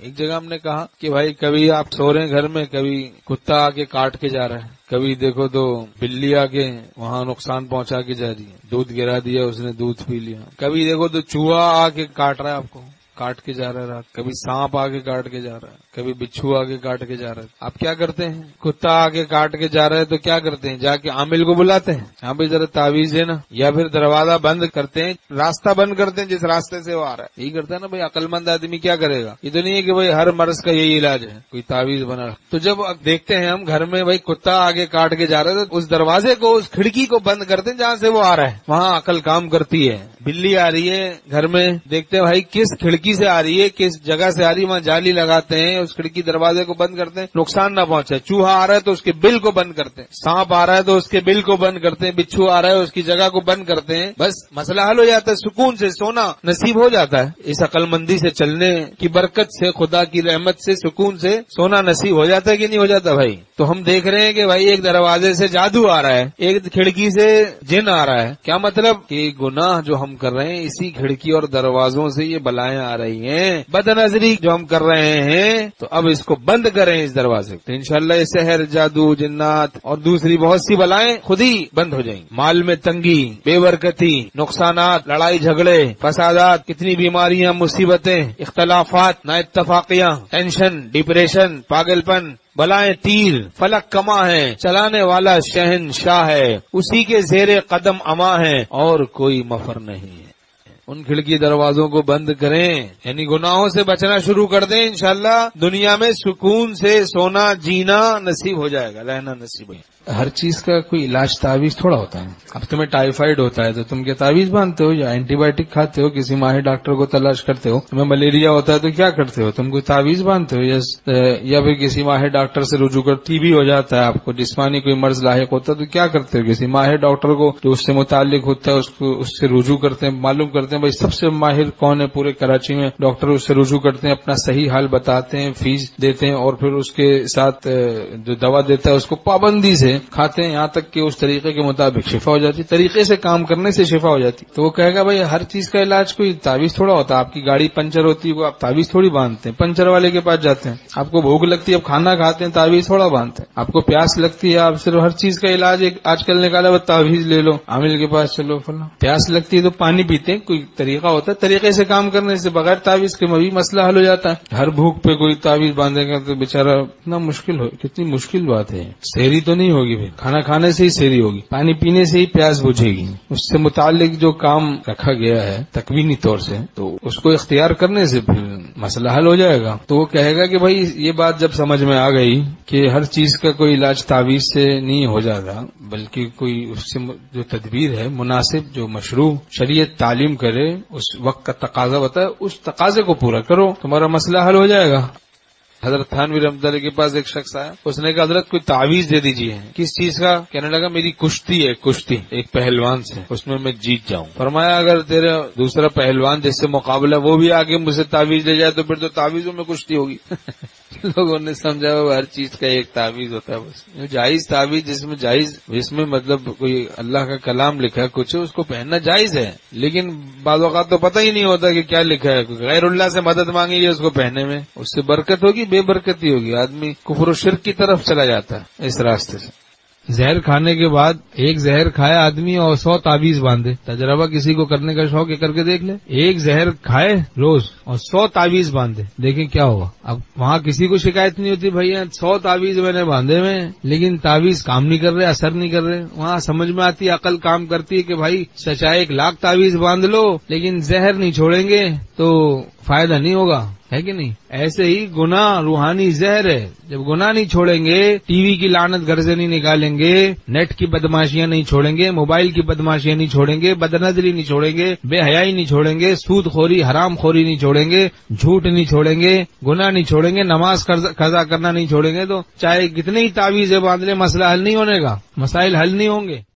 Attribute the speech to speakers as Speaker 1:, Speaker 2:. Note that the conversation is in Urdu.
Speaker 1: ایک جگہ ہم نے کہا کہ بھائی کبھی آپ سو رہے ہیں گھر میں، کبھی کتا آ کے کاٹ کے جا رہا ہے، کبھی دیکھو تو بلی آ کے وہاں نقصان پہنچا کے جا رہی ہے، دودھ گرا دیا اس نے، دودھ پی لیا، کبھی دیکھو تو چوہا آ کے کاٹ رہا ہے آپ کو، کاٹ کے جا رہا ہے رات، کبھی سانپ آ کے کاٹ کے جا رہا ہے، کبھی بچھو آ کے کاٹ کے جا رہا ہے۔ آپ کیا کرتے ہیں؟ کتا آ کے کاٹ کے جا رہا ہے تو کیا کرتے ہیں؟ جا کے عامل کو بلاتے ہیں، یہاں پہ ذرا تعویذ ہے نا، یا پھر دروازہ بند کرتے ہیں، راستہ بند کرتے ہیں جس راستے سے وہ آ رہا ہے۔ یہی کرتا ہے نا بھائی، عقل مند آدمی کیا کرے گا؟ یہ تو نہیں ہے کہ بھائی ہر مرض کا یہی علاج ہے، کوئی تعویذ بنا۔ تو جب دیکھتے ہیں ہم گھر میں بھائی کتا آگے کاٹ کے جا رہا ہے تو اس دروازے کو، اس کھڑکی کو بند کرتے ہیں جہاں سے وہ آ رہا ہے، وہاں عقل کام کرتی ہے۔ بلی آ رہی ہے گھر میں، دیکھتے ہیں بھائی کس کھڑکی سے آ رہی ہے، کس جگہ سے آ رہی ہے، وہاں جالی لگاتے ہیں، اس کھڑکی دروازے کو بند کرتے ہیں، نقصان نہ پہنچے۔ چوہا آ رہا ہے تو اس کے بل کو بند کرتے ہیں، سانپ آ رہا ہے تو اس کے بل کو بند کرتے ہیں، بچھو آ رہا ہے اس کی جگہ کو بند کرتے ہیں، بس مسئلہ حل ہو جاتا ہے، سکون سے سونا نصیب ہو جاتا ہے۔ اس عقل مندی سے چلنے کی برکت سے، خدا کی رحمت سے سکون سے سونا نصیب ہو جاتا ہے کہ نہیں ہو جاتا بھائی؟ تو ہم دیکھ رہے ہیں کہ بھائی ایک دروازے سے جادو آ رہا ہے، ایک کھڑکی سے جن آ رہا ہے، کیا مطلب کہ گناہ جو ہم کر رہے ہیں اسی کھڑکی اور دروازوں سے یہ بلائیں آ رہی ہیں، بد نظری جو ہم کر رہے ہیں، تو اب اس کو بند کریں اس دروازے، تو انشاءاللہ یہ سحر، جادو، جنات اور دوسری بہت سی بلائیں خود ہی بند ہو جائیں گی۔ مال میں تنگی، بے برکتی، نقصانات، لڑائی جھگڑے، فسادات، کتنی بیماریاں، مصیبتیں، اختلافات، نا اتفاقیاں، ٹینشن، ڈپریشن، پاگل پن، بلائیں تیر فلک کما ہے، چلانے والا شہنشاہ ہے، اسی کے زیر قدم اما ہے اور کوئی مفر نہیں ہے۔ ان کھڑکی دروازوں کو بند کریں، یعنی گناہوں سے بچنا شروع کر دیں، انشاءاللہ دنیا میں سکون سے سونا جینا نصیب ہو جائے گا، رہنا نصیب ہے۔ ہر چیز کا کوئی علاج تعویذ تھوڑا ہوتا ہے۔ اب تمہیں ٹائیفائڈ ہوتا ہے تو تم کیا تعویذ باندھتے ہو یا اینٹی بایوٹک کھاتے ہو، کسی ماہر ڈاکٹر کو تلاش کرتے ہو؟ تمہیں ملیریا ہوتا ہے تو کیا کرتے ہو؟ تم کوئی تعویذ باندھتے ہو یا پھر کسی ماہر ڈاکٹر سے رجوع کر؟ ٹی بی ہو جاتا ہے آپ کو، جسمانی کوئی مرض لاحق ہوتا ہے تو کیا کرتے ہو؟ کسی ماہر ڈاکٹر کو جو اس سے متعلق ہوتا ہے اس سے رجوع کرتے ہیں، معلوم کرتے ہیں بھائی سب سے ماہر کون ہے پورے کراچی میں، ڈاکٹر اس سے رجوع کرتے ہیں، اپنا صحیح حال بتاتے ہیں، فیس دیتے ہیں اور پھر اس کے ساتھ جو دوا دیتا ہے اس کو پابندی سے کھاتے ہیں، یہاں تک کہ اس طریقے کے مطابق شفا ہو جاتی، طریقے سے کام کرنے سے شفا ہو جاتی۔ تو وہ کہے گا بھائی ہر چیز کا علاج کوئی تعویذ تھوڑا ہوتا ہے، آپ کی گاڑی پنچر ہوتی ہے وہ آپ تعویذ تھوڑی باندھتے ہیں، پنچر والے کے پاس جاتے ہیں۔ آپ کو بھوک لگتی ہے، آپ کھانا کھاتے ہیں، تعویذ تھوڑا باندھتے ہیں۔ آپ کو پیاس لگتی ہے، آپ صرف ہر چیز کا علاج ایک آج کل نکالا وہ تعویذ لے لو، عامل کے پاس چلو فلاں۔ پیاس لگتی ہے تو پانی پیتے ہیں، کوئی طریقہ ہوتا ہے، طریقے سے کام کرنے سے بغیر تعویذ کے بھی مسئلہ حل ہو جاتا ہے۔ ہر بھوک پہ کوئی تعویذ باندھے گا تو بیچارہ اتنا مشکل ہو، کتنی مشکل بات ہے۔ سحری تو نہیں ہوگی پھر، کھانا کھانے سے ہی سحری ہوگی، پانی پینے سے ہی پیاس بجھے گی۔ اس سے متعلق جو کام رکھا گیا ہے تکوینی طور سے، تو اس کو اختیار کرنے سے پھر مسئلہ حل ہو جائے گا۔ تو وہ کہے گا کہ بھائی یہ بات جب سمجھ میں آ گئی کہ ہر چیز کا کوئی علاج تعویذ سے نہیں ہو جاتا، بلکہ کوئی اس سے جو تدبیر ہے مناسب، جو مشروع شریعت تعلیم کرے، اس وقت کا تقاضا بتائے، اس تقاضے کو پورا کرو، تمہارا مسئلہ حل ہو جائے گا۔ حضرت تھانوی رحمۃ اللہ کے پاس ایک شخص آیا، اس نے کہا حضرت کوئی تعویذ دے دیجیے۔ کس چیز کا؟ کہنے لگا میری کشتی ہے، کشتی ایک پہلوان سے، اس میں جیت جاؤں۔ فرمایا اگر تیرا دوسرا پہلوان جس سے مقابلہ وہ بھی آگے مجھ سے تعویذ لے جائے تو پھر تو تعویذوں میں کشتی ہوگی۔ لوگوں نے سمجھا وہ ہر چیز کا ایک تعویذ ہوتا ہے، بس جائز تعویذ جس میں مطلب کوئی اللہ کا کلام لکھا ہے کچھ، اس کو پہننا جائز ہے، لیکن بعض اوقات تو پتہ ہی نہیں ہوتا کہ کیا لکھا ہے، غیر اللہ سے مدد مانگی ہے اس کو پہننے میں، اس سے برکت ہوگی بے برکتی ہوگی، آدمی کفر و شرک کی طرف چلا جاتا ہے اس راستے سے۔ زہر کھانے کے بعد ایک زہر کھائے آدمی اور 100 تعویذ باندھے، تجربہ کسی کو کرنے کا شوق ہے کر کے دیکھ لے، ایک زہر کھائے روز اور 100 تعویذ باندھے، دیکھیں کیا ہوگا۔ اب وہاں کسی کو شکایت نہیں ہوتی بھائی 100 تعویذ میں نے باندھے میں، لیکن تعویذ کام نہیں کر رہے، اثر نہیں کر رہے، وہاں سمجھ میں آتی ہے، عقل کام کرتی ہے کہ بھائی چاہے 1,00,000 تعویذ باندھ لو لیکن زہر نہیں چھوڑیں گے تو فائدہ نہیں ہوگا، ہے کہ نہیں؟ ایسے ہی گناہ روحانی زہر ہے، جب گناہ نہیں چھوڑیں گے، ٹی وی کی لعنت گھر سے نہیں نکالیں گے، نیٹ کی بدماشیاں نہیں چھوڑیں گے، موبائل کی بدماشیاں نہیں چھوڑیں گے، بدنظری نہیں چھوڑیں گے، بے حیائی نہیں چھوڑیں گے، سود خوری حرام خوری نہیں چھوڑیں گے، جھوٹ نہیں چھوڑیں گے، گناہ نہیں چھوڑیں گے، نماز قضا کرنا نہیں چھوڑیں گے، تو چاہے کتنے ہی تعویذیں باندھ لیں مسئلہ حل نہیں ہونے گا، مسائل حل نہیں ہوں گے۔